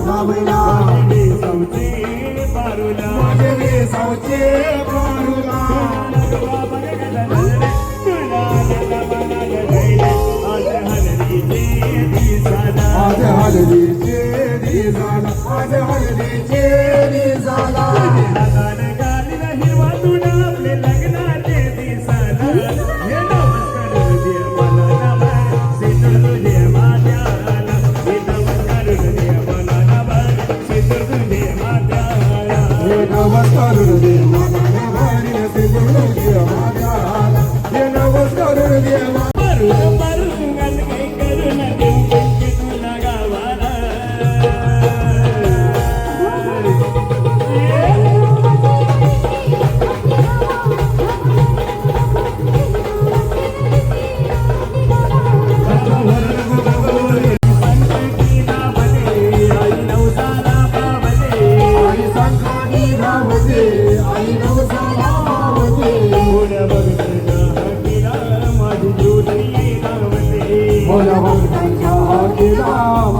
बाबला सावचे पारुला माझे सावचे पारुला आज हलदीचे दिसाला आज हलदीचे दिसाला नमस्कार दे मला भारी से गुरु दे माझ्या हे नमस्कार दे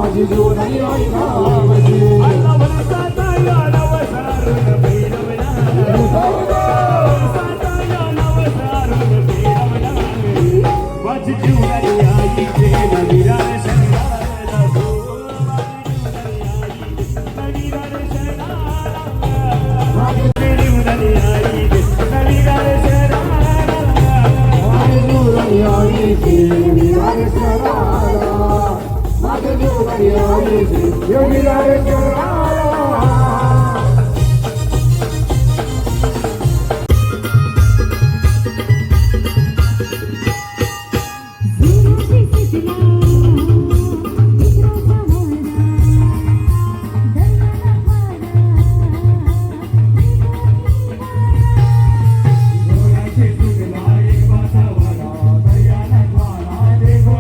माझी जीवनाई आई नावाची माझी जीवनाई आईचे नवीरार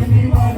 शनिवार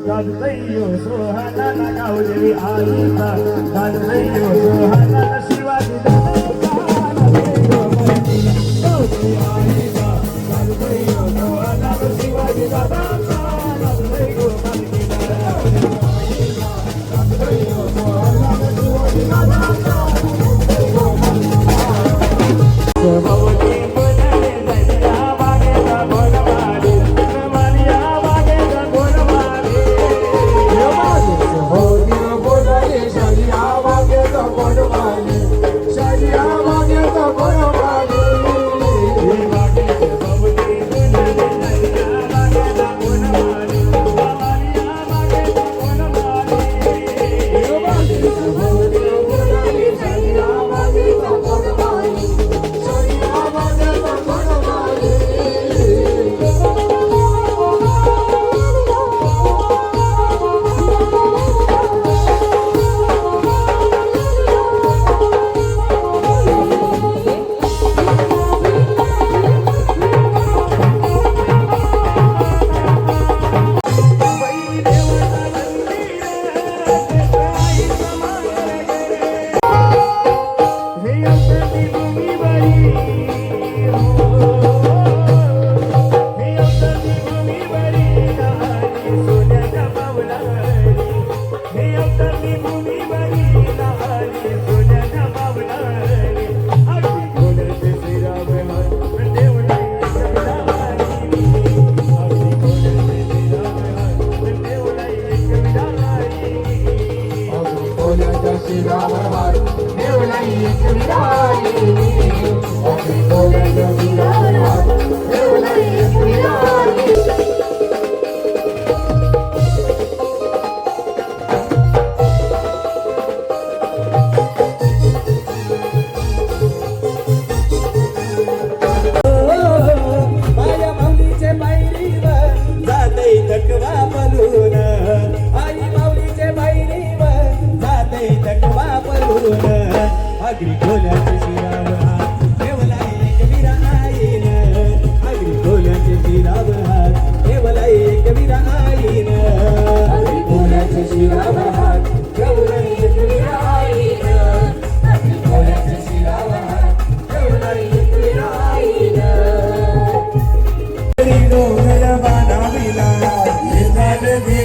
गाजतयो सोहनाला गावदेवी आईचा गाजतयो सोहनाला शिवाजी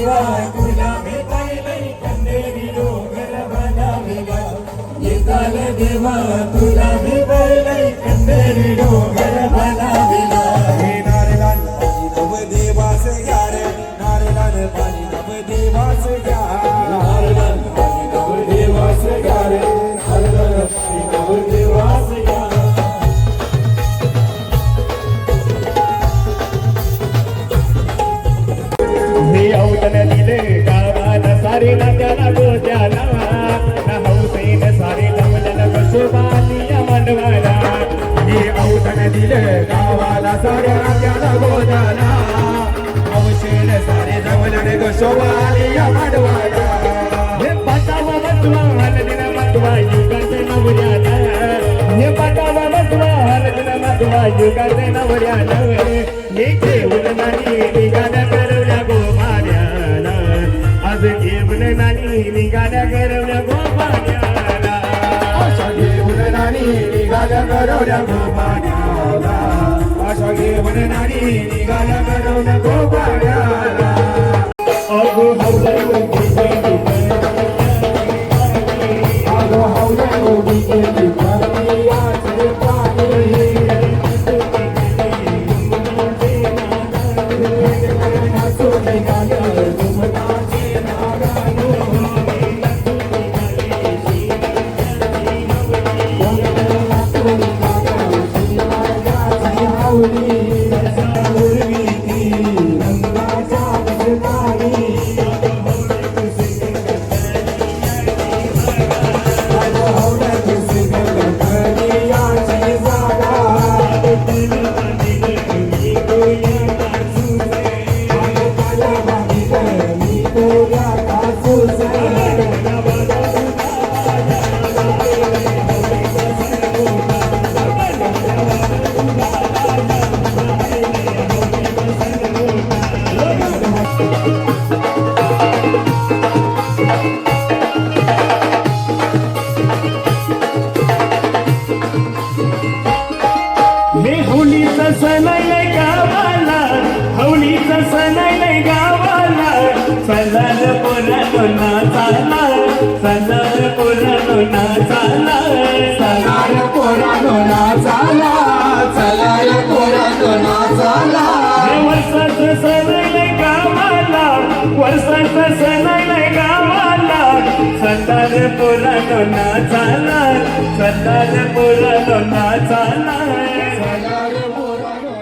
देवा तुला मी पाहिलंय कंदेरी डोंगर बनाविला येताल देवा तुला मी पाहिलंय कंदेरी डोंगर बनाविला हे नारळान पाणी नव देवास घ्या रे नारळान पाणी नव देवास घ्या नारळान पाणी नव देवास घ्या रे नारळान पाणी नव देवास घ्या हे औतण दिले गावाला सारे नात्याला गोत्याला ना हौसेन सारे लवलन बसोबालिया मनवाला हे औतण दिलं गावाला साऱ्या त्याला गोदाला औषध सारे जवळण गोशोवालिया माडवाला हे पाटावा बसवा हलदिन माधवा युगाचे नवऱ्याला हे पाटावा बसवा हलदिन माधवा युगाचे नवऱ्याला हे घेऊन नाही निघाल्या करवल्या गोमान्याला आज घेऊन नाही निघाल्या करवल्या गोमान्याला आशा घेऊन नानी निघाल्या करवल्या गोपाण्याला आशा घेऊन नानी निघाल्या करवल्या गोपाण्याला अगो हौला आगो हौला गोडी केली पाणी आचरे पाणी नाचोने गाणं घुमताचे नागानो नाचोने गाणं शिवाजी हावली उर्वी ती रंगाच्या बसतानी आगो हौला किसी गलबली याची जागा आगो काला बांधिलं मी तोऱ्या कासूसे हे होळीचा सण आहे गावाला होळीचा सण आहे गावाला सल्लार पोरानो नाचाला सल्लार पोरानो नाचाला चलार पोरानो नाचाला चलार पोरानो नाचाला हे वर्षाचा सण आहे गावाला वर्षाचा सण आहे गावाला सल्लार पोरानो नाचाला सल्लार पोरानो नाचाला चलार पोरानो